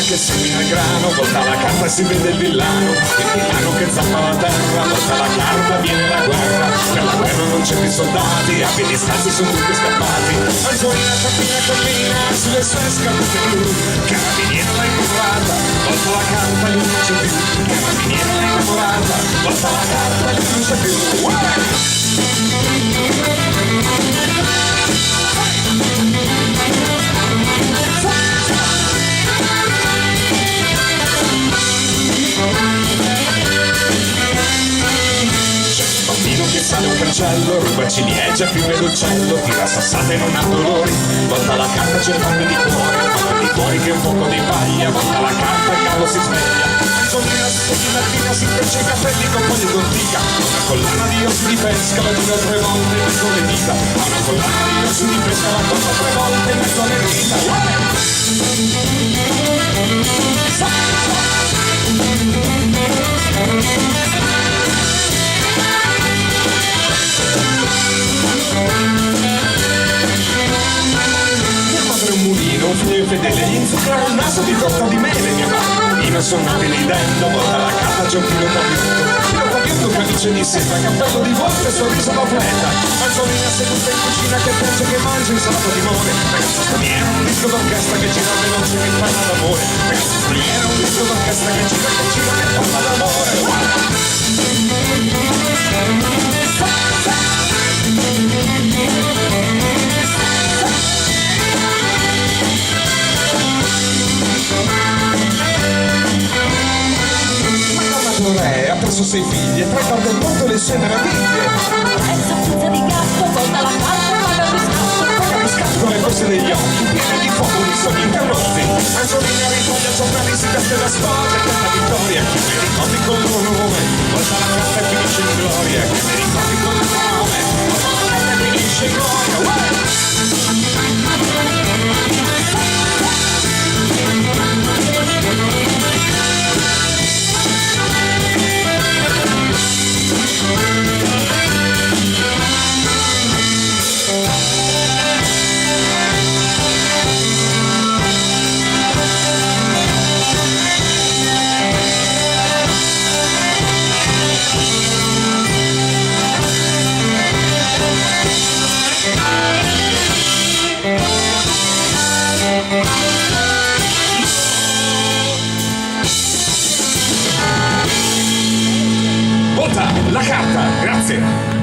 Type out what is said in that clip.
Che semina il grano, volta la carta e si vede il villano che zappa la terra, volta la carta, viene la guerra, per la guerra non c'è più soldati, a piedi scalzi sono tutti scappati. Antonina cammina sulle sue scarpe blu, carabiniera l'ha innamorata, volta la carta e non c'è più, carabiniera l'ha innamorata, volta la carta e non c'è più. Che sale un cancello, ruba ciliegia più l'uccello, tira sassate e non ha dolori, volta la carta c'è il bagno di cuori che un poco di paglia, volta la carta e il gallo si sveglia. Antonina si mattina si freccia i capelli con un po' di contica, una collana di ossi di pesca la gira 3 volte in mezzo alle dita, una collana di ossi di pesca la cosa 3 volte in mezzo alle dita. Fedele, gli inzuccherò il naso di torta di mele, mia madre. Sono nati ridendo, volta la carta, c'è un filo biondo, camice di seta, cappello di volta e sorriso da atleta. Antonina seduta in cucina che pensa che mangia insalato di more. Ragazzo straniero, un disco d'orchestra che gira le noci che parla d'amore. Ragazzo straniero, un disco d'orchestra che gira che parla d'amore. Ha preso 6 figli e 3 parte il mondo e le sue meraviglie. Senza puzza di gatto, volta la carta e paga il riscatto. Paga il riscatto con le cose degli occhi, piene di fuoco, di sogni interrotti. Antonina rifoglia giornali, si veste da sposa e canta vittoria. Chi mi ricordi col tuo nome, volta la carta e finisce in gloria. Chi mi ricordi col tuo nome, volta la carta e finisce in gloria. Vota la carta, grazie.